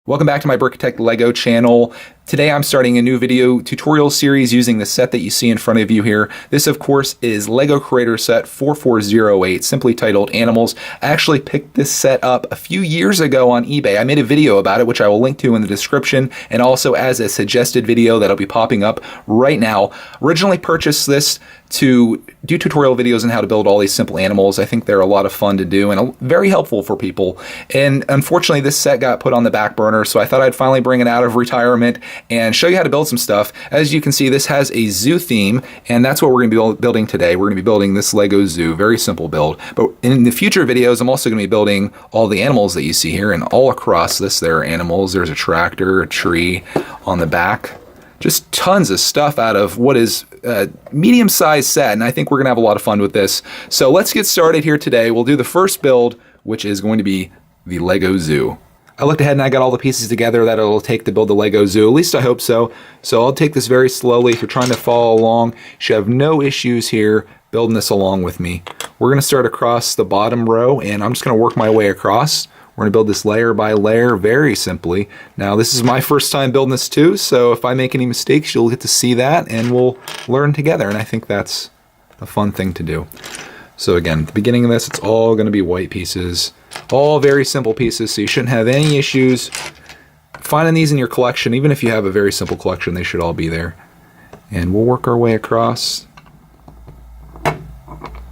Welcome back to my brickitect Lego channel. Today I'm starting a new video tutorial series using the set that you see in front of you here. This of course is Lego Creator Set 4408, simply titled Animals. I actually picked this set up a few years ago on eBay. I made a video about it, which I will link to in the description, and also as a suggested video that'll be popping up right now. Originally purchased this to do tutorial videos on how to build all these simple animals. I think they're a lot of fun to do and very helpful for people. And unfortunately this set got put on the back burner, so I thought I'd finally bring it out of retirement and show you how to build some stuff. As you can see, this has a zoo theme, and that's what we're going to be building today. We're going to be building this Lego zoo, very simple build. But in the future videos, I'm also going to be building all the animals that you see here, and all across this there are animals. There's a tractor, a tree on the back. Just tons of stuff out of what is a medium-sized set, and I think we're going to have a lot of fun with this. So let's get started here today. We'll do the first build, which is going to be the Lego zoo. I looked ahead and I got all the pieces together that it'll take to build the Lego zoo. At least I hope so. So I'll take this very slowly. If you're trying to follow along, you should have no issues here building this along with me. We're going to start across the bottom row, and I'm just going to work my way across. We're going to build this layer by layer very simply. Now this is my first time building this too, so if I make any mistakes, you'll get to see that and we'll learn together, and I think that's a fun thing to do. So again, at the beginning of this, it's all going to be white pieces. All very simple pieces, so you shouldn't have any issues finding these in your collection. Even if you have a very simple collection, they should all be there. And we'll work our way across.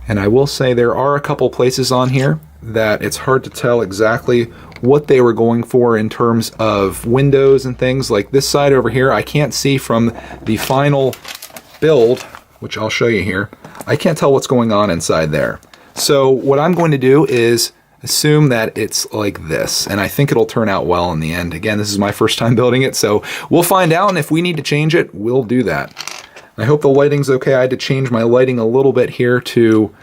And I will say there are a couple places on here that it's hard to tell exactly what they were going for in terms of windows and things. Like this side over here, I can't see from the final build, which I'll show you here. I can't tell what's going on inside there. So what I'm going to do is assume that it's like this, and I think it'll turn out well in the end. Again, this is my first time building it, so we'll find out, and if we need to change it, we'll do that. I hope the lighting's okay. I had to change my lighting a little bit here to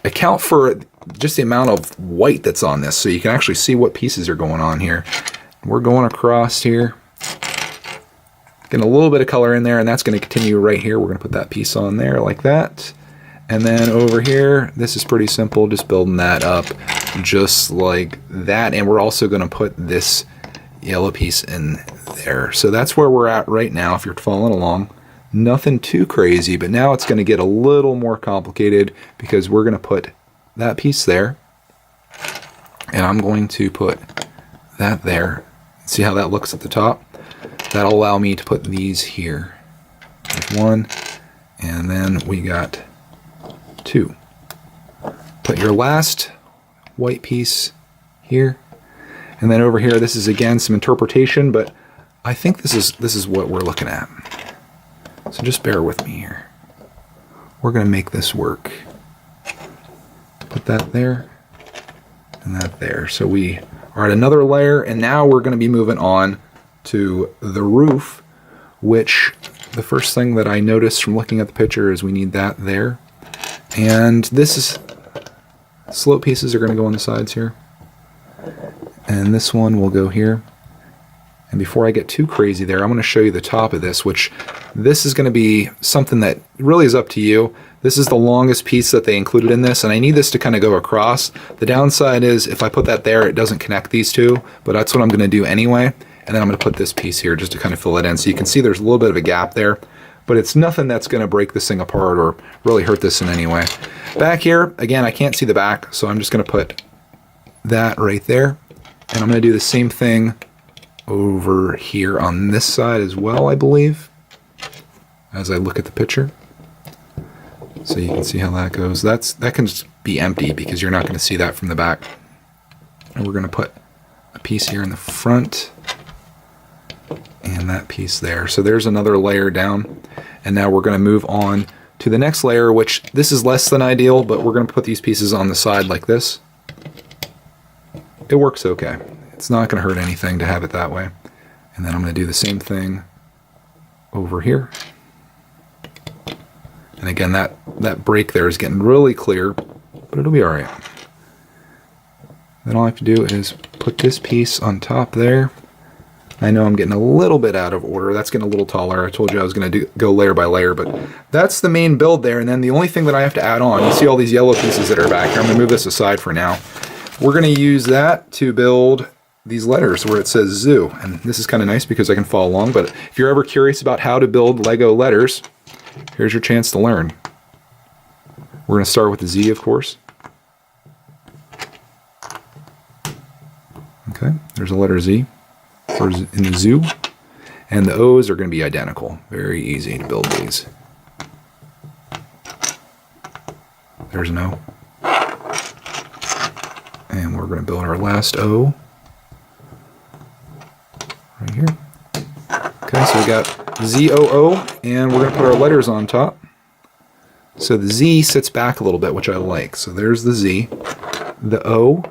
account for just the amount of white that's on this, so you can actually see what pieces are going on here. We're going across here, getting a little bit of color in there, and that's going to continue right here. We're going to put that piece on there like that. And then over here, this is pretty simple, just building that up just like that. And we're also going to put this yellow piece in there. So that's where we're at right now, if you're following along. Nothing too crazy, but now it's going to get a little more complicated because we're going to put that piece there. And I'm going to put that there. See how that looks at the top? That'll allow me to put these here. There's one, and then we got two. Put your last white piece here, and then over here, this is again some interpretation, but I think this is what we're looking at. So just bear with me here. We're going to make this work. Put that there and that there. So we are at another layer, and now we're going to be moving on to the roof, which the first thing that I noticed from looking at the picture is we need that there. And this is, slope pieces are going to go on the sides here. And this one will go here. And before I get too crazy there, I'm going to show you the top of this, which this is going to be something that really is up to you. This is the longest piece that they included in this, and I need this to kind of go across. The downside is if I put that there, it doesn't connect these two, but that's what I'm going to do anyway. And then I'm going to put this piece here just to kind of fill it in. So you can see there's a little bit of a gap there, but it's nothing that's going to break this thing apart or really hurt this in any way. Back here, again, I can't see the back, so I'm just going to put that right there. And I'm going to do the same thing over here on this side as well, I believe, as I look at the picture. So you can see how that goes. That can just be empty because you're not going to see that from the back. And we're going to put a piece here in the front and that piece there. So there's another layer down, and now we're going to move on to the next layer, which this is less than ideal, but we're going to put these pieces on the side like this. It works okay. It's not going to hurt anything to have it that way. And then I'm going to do the same thing over here. And again, that break there is getting really clear, but it'll be all right. Then all I have to do is put this piece on top there. I know I'm getting a little bit out of order. That's getting a little taller. I told you I was going to go layer by layer, but that's the main build there. And then the only thing that I have to add on, you see all these yellow pieces that are back here. I'm going to move this aside for now. We're going to use that to build these letters where it says zoo. And this is kind of nice because I can follow along, but if you're ever curious about how to build Lego letters, here's your chance to learn. We're going to start with the Z, of course. Okay, there's a letter Z in the zoo. And the O's are going to be identical. Very easy to build these. There's an O. And we're going to build our last O right here. Okay, so we got Z-O-O, and we're going to put our letters on top. So the Z sits back a little bit, which I like. So there's the Z. The O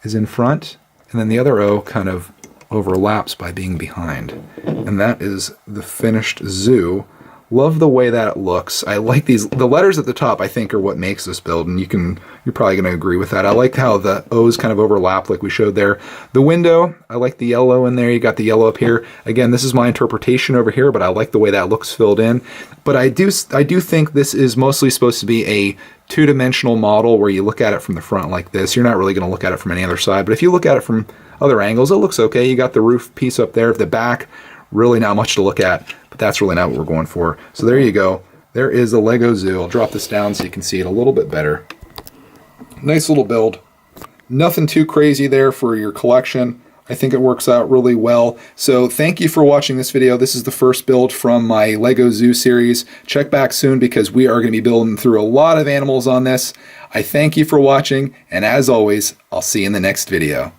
is in front, and then the other O kind of overlaps by being behind. And that is the finished zoo. Love the way that it looks. I like these. The letters at the top, I think, are what makes this build, and you're probably going to agree with that. I like how the O's kind of overlap like we showed there. The window, I like the yellow in there. You got the yellow up here. Again, this is my interpretation over here, but I like the way that looks filled in. But I do think this is mostly supposed to be a two-dimensional model where you look at it from the front like this. You're not really going to look at it from any other side, but if you look at it from other angles, it looks okay. You got the roof piece up there. The back, really not much to look at, but that's really not what we're going for. So there you go. There is the Lego Zoo. I'll drop this down so you can see it a little bit better. Nice little build. Nothing too crazy there for your collection. I think it works out really well. So thank you for watching this video. This is the first build from my Lego Zoo series. Check back soon because we are going to be building through a lot of animals on this. I thank you for watching, and as always, I'll see you in the next video.